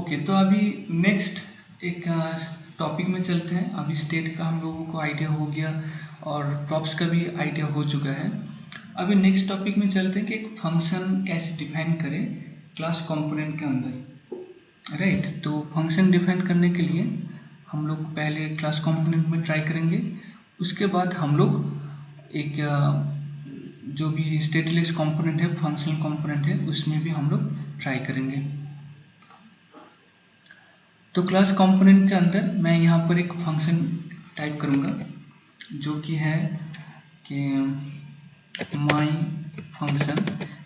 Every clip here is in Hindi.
ओके, तो अभी नेक्स्ट एक टॉपिक में चलते हैं। अभी स्टेट का हम लोगों को आइडिया हो गया और प्रॉप्स का भी आइडिया हो चुका है। अभी नेक्स्ट टॉपिक में चलते हैं कि एक फंक्शन कैसे डिफाइन करें क्लास कंपोनेंट के अंदर, राइट। तो फंक्शन डिफाइन करने के लिए हम लोग पहले क्लास कंपोनेंट में ट्राई करेंगे, उसके बाद हम लोग एक जो भी स्टेटलेस कंपोनेंट है, फंक्शनल कंपोनेंट है, उसमें भी हम लोग ट्राई करेंगे। तो क्लास कंपोनेंट के अंदर मैं यहाँ पर एक फंक्शन टाइप करूँगा जो कि है कि माई फंक्शन।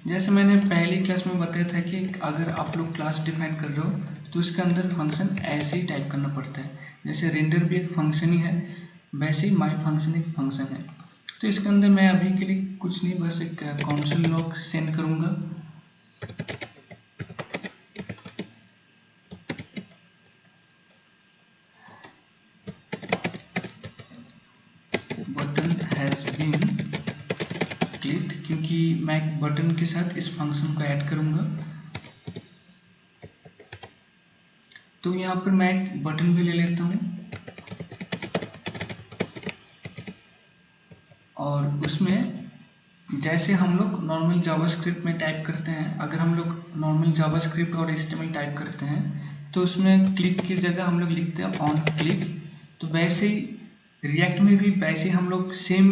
जैसे मैंने पहली क्लास में बताया था कि अगर आप लोग क्लास डिफाइन कर रहे हो तो उसके अंदर फंक्शन ऐसे ही टाइप करना पड़ता है। जैसे रेंडर भी एक फंक्शन ही है, वैसे ही माई फंक्शन एक फंक्शन है। तो इसके अंदर मैं अभी के लिए कुछ नहीं, बस एक कंसोल लॉग सेंड करूँगा। बटन हैज बीन क्लिक्ड, क्योंकि मैं एक बटन के साथ इस फंक्शन को ऐड करूंगा। तो यहाँ पर मैं एक बटन भी ले लेता हूँ और उसमें जैसे हम लोग नॉर्मल जावास्क्रिप्ट में टाइप करते हैं, अगर हम लोग नॉर्मल जावास्क्रिप्ट और HTML टाइप करते हैं तो उसमें क्लिक की जगह हम लोग लिखते हैं ऑन क्लिक। तो वैसे ही रिएक्ट में भी वैसे हम लोग सेम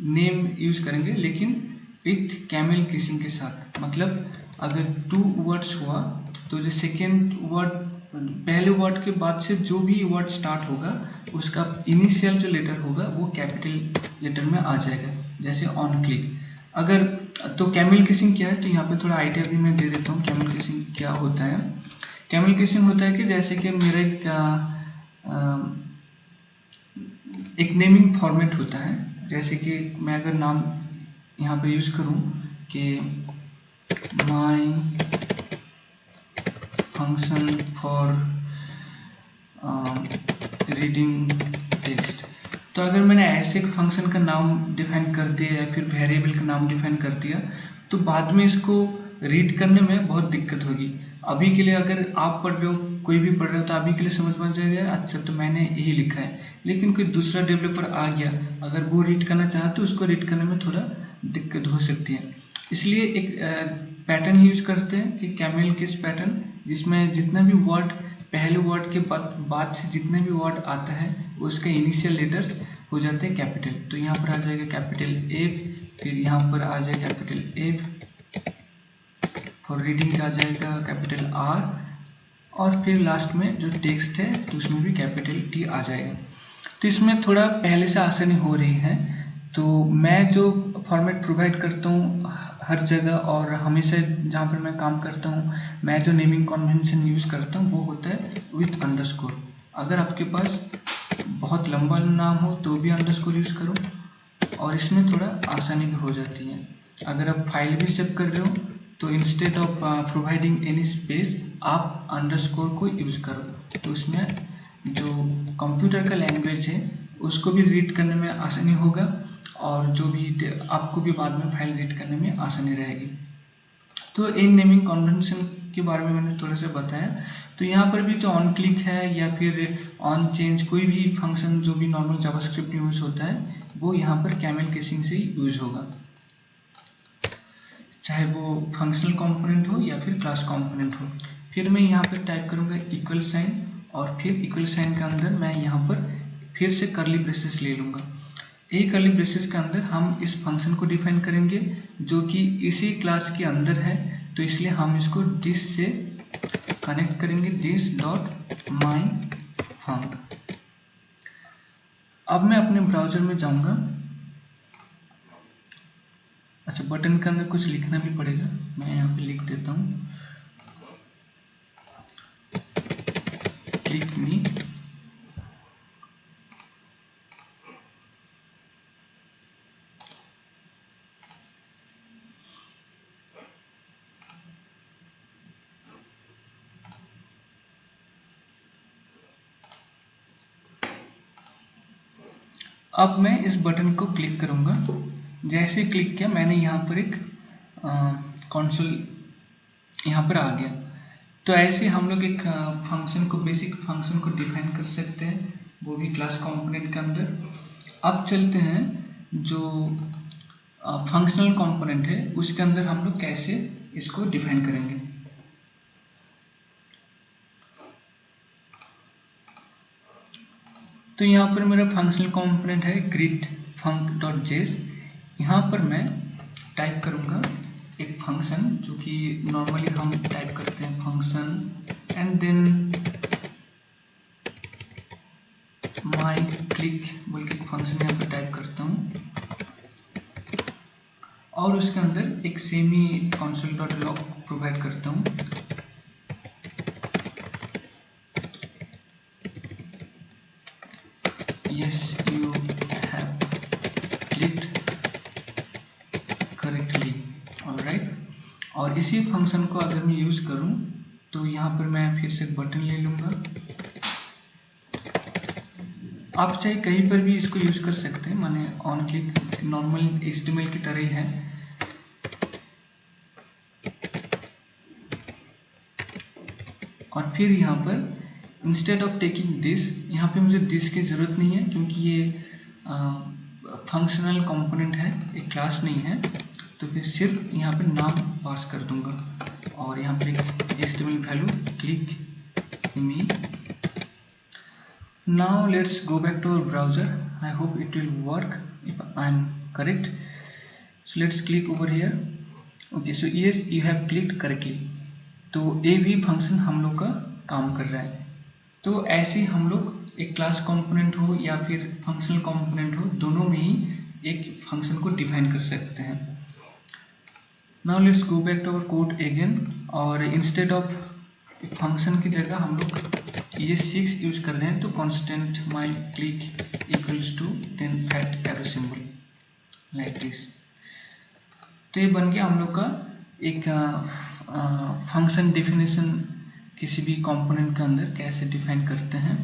नेम यूज करेंगे, लेकिन विथ कैमल किसिंग के साथ। मतलब अगर 2 वर्ड्स हुआ तो जो सेकेंड वर्ड, पहले वर्ड के बाद से जो भी वर्ड स्टार्ट होगा उसका इनिशियल जो लेटर होगा वो कैपिटल लेटर में आ जाएगा, जैसे ऑन क्लिक। अगर तो कैमल किसिंग क्या है, तो यहाँ पे थोड़ा आइडिया भी मैं दे देता हूँ कैमल किसिंग क्या होता है। कैमल किसिंग होता है कि जैसे कि मेरा एक नेमिंग फॉर्मेट होता है। जैसे कि मैं अगर नाम यहाँ पे यूज करूँ कि माई फंक्शन फॉर रीडिंग टेक्स्ट, तो अगर मैंने ऐसे एक फंक्शन का नाम डिफाइन कर दिया या फिर वेरिएबल का नाम डिफाइन कर दिया तो बाद में इसको रीड करने में बहुत दिक्कत होगी। अभी के लिए अगर आप पढ़ रहे हो, कोई भी पढ़ रहे हो, तो अभी के लिए समझ में जाएगा अच्छा तो मैंने यही लिखा है। लेकिन कोई दूसरा डेवलपर आ गया, अगर वो रीड करना चाहे तो उसको रीड करने में थोड़ा दिक्कत हो सकती है। इसलिए एक पैटर्न यूज करते हैं कि कैमल किस पैटर्न, जिसमें जितना भी वर्ड पहले वर्ड के बाद से जितने भी वर्ड आता है उसका इनिशियल लेटर्स हो जाते हैं कैपिटल। तो यहाँ पर आ जाएगा कैपिटल एफ, फिर यहाँ पर आ जाएगा कैपिटल एफ, फॉर रीडिंग का आ जाएगा कैपिटल आर, और फिर लास्ट में जो टेक्स्ट है तो उसमें भी कैपिटल टी आ जाएगा। तो इसमें थोड़ा पहले से आसानी हो रही है। तो मैं जो फॉर्मेट प्रोवाइड करता हूँ हर जगह और हमेशा जहाँ पर मैं काम करता हूँ, मैं जो नेमिंग कन्वेंशन यूज करता हूँ वो होता है विथ अंडरस्कोर। अगर आपके पास बहुत लंबा नाम हो तो भी अंडरस्कोर यूज करो, और इसमें थोड़ा आसानी भी हो जाती है। अगर आप फाइल भी सेव कर रहे हो तो instead of providing any space आप अंडरस्कोर को यूज करो, तो उसमें जो कंप्यूटर का लैंग्वेज है उसको भी रीड करने में आसानी होगा और जो भी आपको भी बाद में फाइल रीड करने में आसानी रहेगी। तो इन नेमिंग कन्वेंशन के बारे में मैंने थोड़ा सा बताया। तो यहाँ पर भी जो ऑन क्लिक है या फिर ऑन चेंज, कोई भी फंक्शन जो भी नॉर्मल जावास्क्रिप्ट में यूज होता है वो यहाँ पर कैमल किसिंग से ही यूज होगा, चाहे वो फंक्शनल कंपोनेंट हो या फिर क्लास कंपोनेंट हो। फिर मैं यहाँ पर टाइप करूँगा इक्वल साइन, और फिर इक्वल साइन के अंदर मैं यहाँ पर फिर से कर्ली ब्रेसेस ले लूँगा। एक कर्ली ब्रेसेस के अंदर हम इस फंक्शन को डिफाइन करेंगे जो कि इसी क्लास के अंदर है, तो इसलिए हम इसको दिस से कनेक्ट करेंगे, दिस डॉट माई फंक। अब मैं अपने ब्राउजर में जाऊंगा। अच्छा, बटन के अंदर कुछ लिखना भी पड़ेगा, मैं यहाँ पे लिख देता हूँ क्लिक मी। अब मैं इस बटन को क्लिक करूंगा। जैसे क्लिक किया मैंने यहाँ पर एक कंसोल यहाँ पर आ गया। तो ऐसे हम लोग एक फंक्शन को, बेसिक फंक्शन को डिफाइन कर सकते हैं, वो भी क्लास कंपोनेंट के अंदर। अब चलते हैं जो फंक्शनल कंपोनेंट है उसके अंदर हम लोग कैसे इसको डिफाइन करेंगे। तो यहाँ पर मेरा फंक्शनल कंपोनेंट है greet func.js। यहाँ पर मैं टाइप करूँगा एक फंक्शन, जो कि नॉर्मली हम टाइप करते हैं function and then my click बोल के एक फंक्शन यहाँ पर टाइप करता हूँ, और उसके अंदर एक सेमी console.log प्रोवाइड करता हूँ। Yes, you have clicked correctly, alright। और इसी फंक्शन को अगर मैं यूज करूं तो यहाँ पर मैं फिर से बटन ले लूंगा। आप चाहे कहीं पर भी इसको यूज कर सकते हैं, माने ऑन क्लिक नॉर्मल HTML की तरह ही है। और फिर यहाँ पर इंस्टेड ऑफ टेकिंग दिस, यहाँ पे मुझे दिस की जरूरत नहीं है क्योंकि ये फंक्शनल कंपोनेंट है, एक क्लास नहीं है। तो फिर सिर्फ यहाँ पे नाम पास कर दूंगा और यहाँ पे HTML value click me. Now let's go back to our browser. I hope it will work if I am correct. So let's click over here. Okay, so yes you have clicked correctly. तो ये भी फंक्शन हम लोग का काम कर रहा है। तो ऐसे हम लोग एक क्लास कंपोनेंट हो या फिर फंक्शनल कंपोनेंट हो, दोनों में ही एक फंक्शन को डिफाइन कर सकते हैं। Now let's go back to our code again, और इंस्टेड ऑफ फंक्शन की जगह हम लोग ये 6 यूज कर रहे हैं। तो constant my click equals to then fat arrow symbol like this. तो ये बन गया हम लोग का एक फंक्शन डिफिनेशन, किसी भी कंपोनेंट के अंदर कैसे डिफाइन करते हैं।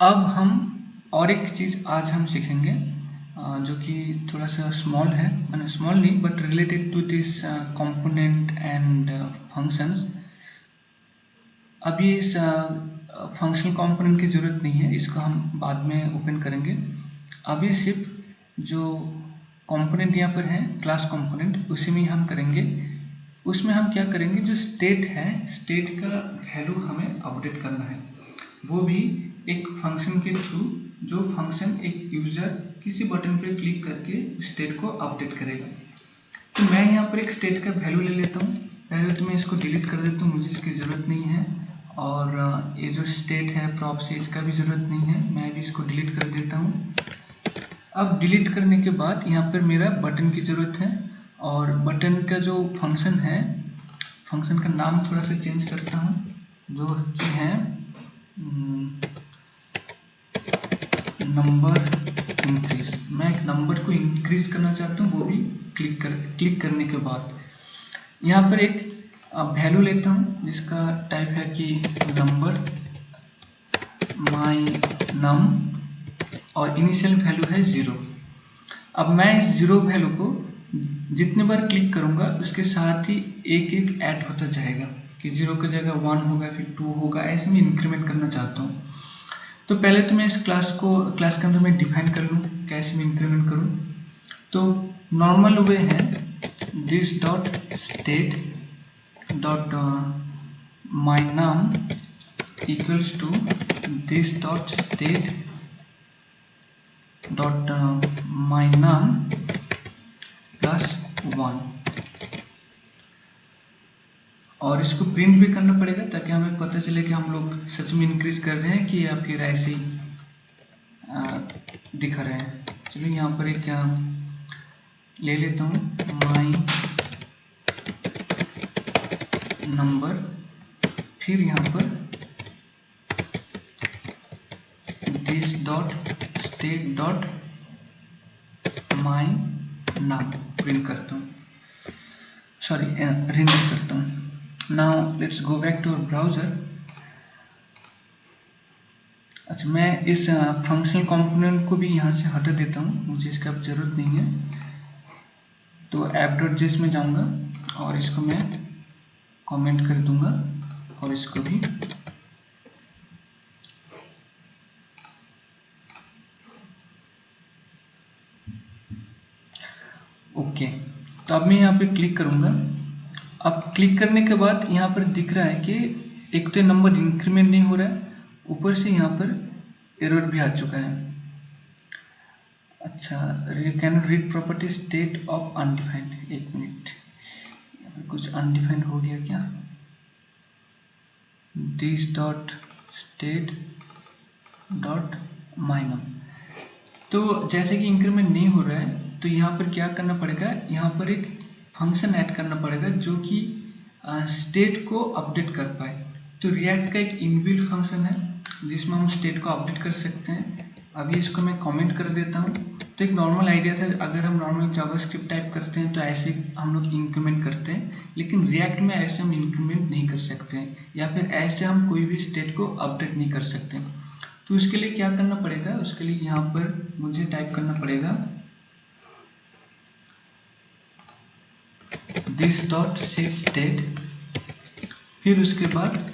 अब हम और एक चीज आज हम सीखेंगे जो कि थोड़ा सा स्मॉल है, मैंने स्मॉल नहीं but related to this component and functions. अभी इस फंक्शनल कंपोनेंट की जरूरत नहीं है, इसको हम बाद में ओपन करेंगे। अभी सिर्फ जो कंपोनेंट यहाँ पर है क्लास कंपोनेंट, उसी में हम करेंगे। उसमें हम क्या करेंगे, जो स्टेट है, स्टेट का वैल्यू हमें अपडेट करना है, वो भी एक फंक्शन के थ्रू। जो फंक्शन एक यूजर किसी बटन पर क्लिक करके स्टेट को अपडेट करेगा। तो मैं यहाँ पर एक स्टेट का वैल्यू ले लेता हूँ। पहले तो मैं इसको डिलीट कर देता हूँ, मुझे इसकी ज़रूरत नहीं है। और ये जो स्टेट है प्रॉप से, इसका भी ज़रूरत नहीं है, मैं भी इसको डिलीट कर देता हूँ। अब डिलीट करने के बाद यहाँ पर मेरा बटन की ज़रूरत है, और बटन का जो फंक्शन है, फंक्शन का नाम थोड़ा सा चेंज करता हूँ, जो कि है नंबर इंक्रीज। मैं एक नंबर को इंक्रीज करना चाहता हूँ, वो भी क्लिक करने के बाद यहाँ पर एक वैल्यू लेता हूँ जिसका टाइप है कि नंबर माई नम, और इनिशियल वैल्यू है 0। अब मैं इस 0 वैल्यू को जितने बार क्लिक करूंगा उसके साथ ही एक एक ऐड होता जाएगा, कि 0 की जगह 1 होगा, फिर 2 होगा, ऐसे में इंक्रीमेंट करना चाहता हूँ। तो पहले तो मैं इस क्लास के अंदर मैं डिफाइन कर लूँ कैसे मैं इंक्रीमेंट करूँ। तो नॉर्मल वे है this dot state dot my num equals to this dot state dot my num plus 1, और इसको प्रिंट भी करना पड़ेगा ताकि हमें पता चले कि हम लोग सच में इंक्रीज कर रहे हैं कि या फिर ऐसे ही दिखा रहे हैं। चलिए यहाँ पर एक ले लेता हूँ, माई नंबर, फिर यहाँ पर this dot state dot my नाम प्रिंट करता हूँ, सॉरी रेंडर करता हूँ। Now let's go back to our browser। अच्छा, मैं इस फंक्शनल कंपोनेंट को भी यहाँ से हटा देता हूँ, मुझे इसका अब जरूरत नहीं है। तो app.js में जाऊँगा और इसको मैं कमेंट कर दूंगा और इसको भी ओके। तो अब मैं यहाँ पे क्लिक करूँगा। अब क्लिक करने के बाद यहाँ पर दिख रहा है कि एक तो नंबर इंक्रीमेंट नहीं हो रहा है, ऊपर से यहाँ पर एरर भी आ चुका है। अच्छा, can read property state of undefined. एक मिनट, यहाँ पर कुछ अनडिफाइंड हो गया क्या? This dot state dot my num. तो जैसे कि इंक्रीमेंट नहीं हो रहा है तो यहाँ पर क्या करना पड़ेगा, यहाँ पर एक फंक्शन ऐड करना पड़ेगा जो कि स्टेट को अपडेट कर पाए। तो रिएक्ट का एक इनबिल्ट फंक्शन है जिसमें हम स्टेट को अपडेट कर सकते हैं। अभी इसको मैं कमेंट कर देता हूँ। तो एक नॉर्मल आइडिया था, अगर हम नॉर्मल जावास्क्रिप्ट टाइप करते हैं तो ऐसे हम लोग इंक्रीमेंट करते हैं, लेकिन रिएक्ट में ऐसे हम इंक्रीमेंट नहीं कर सकते हैं, या फिर ऐसे हम कोई भी स्टेट को अपडेट नहीं कर सकते। तो उसके लिए क्या करना पड़ेगा, उसके लिए यहाँ पर मुझे टाइप करना पड़ेगा दिस डॉट सेट स्टेट। फिर उसके बाद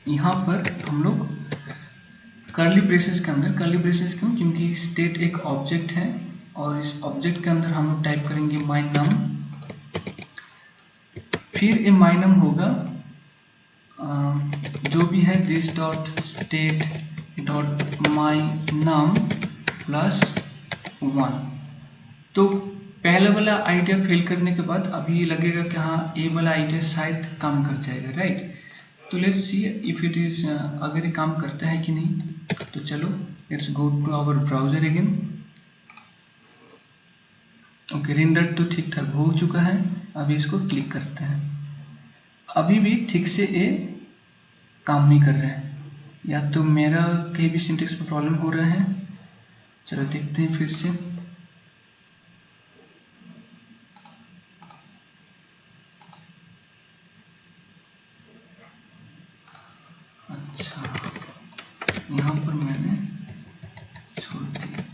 यहाँ पर हम लोग कर्ली ब्रेसेस के अंदर, कर्ली ब्रेसेस क्यों, क्योंकि स्टेट एक ऑब्जेक्ट है और इस ऑब्जेक्ट के अंदर हम लोग टाइप करेंगे माय नम। फिर ये माय नम होगा जो भी है this dot state dot my num plus 1। तो पहला वाला आइडिया फेल करने के बाद अभी लगेगा कि हाँ ये वाला आइडिया शायद काम कर जाएगा, राइट। तो let's see if it is, अगर ये काम करता है कि नहीं। तो चलो let's go to our browser again. Okay, render तो ठीक ठाक हो चुका है। अभी इसको क्लिक करते हैं, अभी भी ठीक से ये काम नहीं कर रहा है, या तो मेरा कहीं भी सिंटेक्स में प्रॉब्लम हो रहा है। चलो देखते हैं फिर से। अच्छा, यहाँ पर मैंने छोड़ दिया।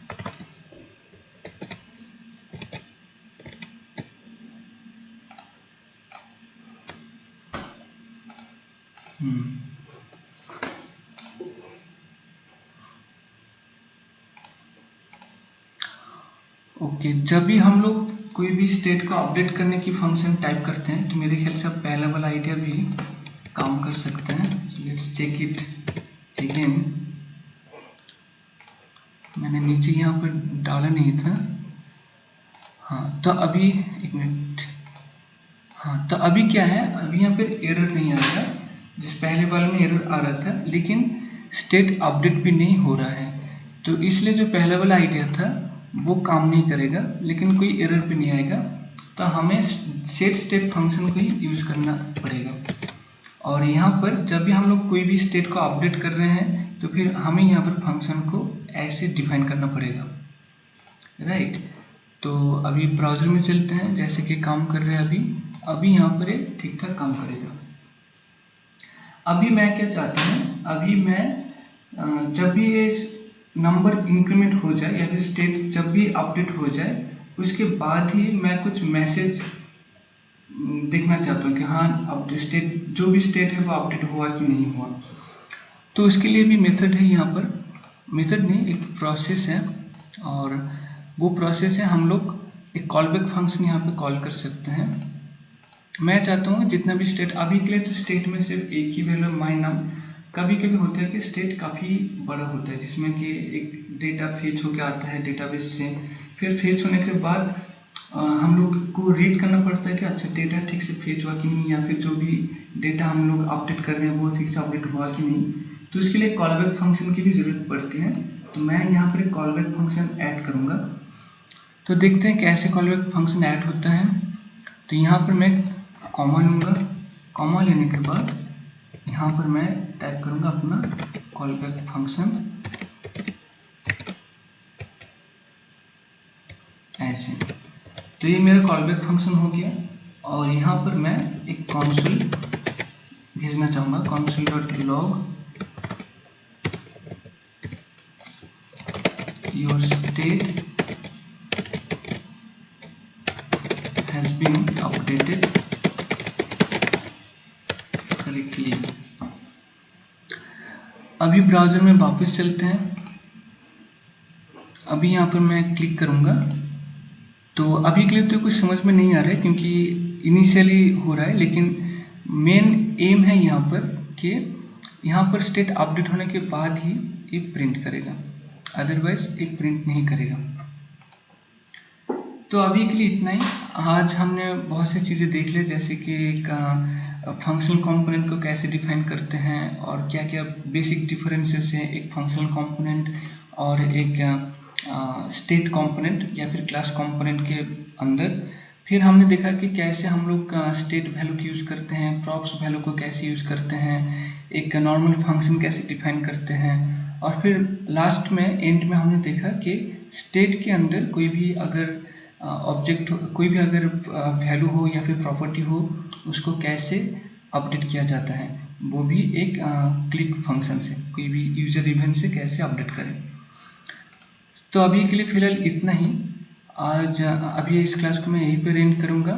ओके, जब भी हम लोग कोई भी स्टेट को अपडेट करने की फंक्शन टाइप करते हैं तो मेरे ख्याल से अब पहला वाला आइडिया भी काम कर सकते हैं। Let's check it again. मैंने नीचे यहाँ पर डाला नहीं था। हाँ, तो अभी एक मिनट। हाँ, तो अभी क्या है, अभी यहाँ पे एरर नहीं आ रहा, जिस पहले वाले में एरर आ रहा था, लेकिन स्टेट अपडेट भी नहीं हो रहा है। तो इसलिए जो पहला वाला आइडिया था वो काम नहीं करेगा, लेकिन कोई एरर भी नहीं आएगा। तो हमें सेट स्टेट फंक्शन को ही यूज करना पड़ेगा। और यहाँ पर जब भी हम लोग कोई भी स्टेट को अपडेट कर रहे हैं तो फिर हमें यहाँ पर फंक्शन को ऐसे डिफाइन करना पड़ेगा, राइट। तो अभी ब्राउजर में चलते हैं, जैसे कि काम कर रहे हैं अभी यहाँ पर एक ठीक ठाक काम करेगा। अभी मैं क्या चाहता हूँ, अभी मैं जब भी ये नंबर इंक्रीमेंट हो जाए या फिर स्टेट जब भी अपडेट हो जाए उसके बाद ही मैं कुछ मैसेज देखना चाहता हूँ कि हाँ अब स्टेट, जो भी स्टेट है वो अपडेट हुआ कि नहीं हुआ। तो उसके लिए भी मेथड है, यहाँ पर मेथड नहीं एक प्रोसेस है, और वो प्रोसेस है हम लोग एक कॉलबैक फंक्शन यहाँ पे कॉल कर सकते हैं। मैं चाहता हूँ जितना भी स्टेट, अभी के लिए तो स्टेट में सिर्फ एक ही वैल्यू माय नम। कभी कभी होता है कि स्टेट काफ़ी बड़ा होता है जिसमें कि एक डेटा फेच होकर आता है डेटाबेस से, फिर फेच होने के बाद हम लोग को रीड करना पड़ता है कि अच्छा डेटा ठीक से फेच हुआ कि नहीं, या फिर जो भी डेटा हम लोग अपडेट कर रहे हैं वो ठीक से अपडेट हुआ कि नहीं। तो इसके लिए कॉलबैक फंक्शन की भी जरूरत पड़ती है। तो मैं यहाँ पर एक कॉलबैक फंक्शन ऐड करूँगा। तो देखते हैं कैसे कॉलबैक फंक्शन ऐड होता है। तो यहाँ पर मैं कॉमा लूँगा, कॉमा लेने के बाद यहाँ पर मैं टाइप करूँगा अपना कॉलबैक फंक्शन ऐसे। तो ये मेरा कॉलबैक फंक्शन हो गया, और यहाँ पर मैं एक कॉन्सोल भेजना चाहूँगा, console.log your state has been updated correctly. अभी ब्राउजर में वापस चलते हैं। अभी यहाँ पर मैं क्लिक करूंगा तो अभी के लिए तो कुछ समझ में नहीं आ रहा है क्योंकि इनिशियली हो रहा है, लेकिन मेन एम है यहाँ पर कि यहाँ पर स्टेट अपडेट होने के बाद ही ये प्रिंट करेगा, अदरवाइज ये प्रिंट नहीं करेगा। तो अभी के लिए इतना ही। आज हमने बहुत सी चीज़ें देख ली, जैसे कि एक फंक्शनल कंपोनेंट को कैसे डिफाइन करते हैं और क्या क्या बेसिक डिफरेंसेस हैं एक फंक्शनल कंपोनेंट और एक स्टेट कंपोनेंट या फिर क्लास कंपोनेंट के अंदर। फिर हमने देखा कि कैसे हम लोग स्टेट वैल्यू की यूज़ करते हैं, प्रॉप्स वैल्यू को कैसे यूज़ करते हैं, एक नॉर्मल फंक्शन कैसे डिफाइन करते हैं, और फिर लास्ट में एंड में हमने देखा कि स्टेट के अंदर कोई भी अगर ऑब्जेक्ट कोई भी अगर वैल्यू हो या फिर प्रॉपर्टी हो उसको कैसे अपडेट किया जाता है, वो भी एक क्लिक फंक्शन से, कोई भी यूजर इवेंट से कैसे अपडेट करें। तो अभी के लिए फिलहाल इतना ही। अभी इस क्लास को मैं यहीं पर एंड करूँगा।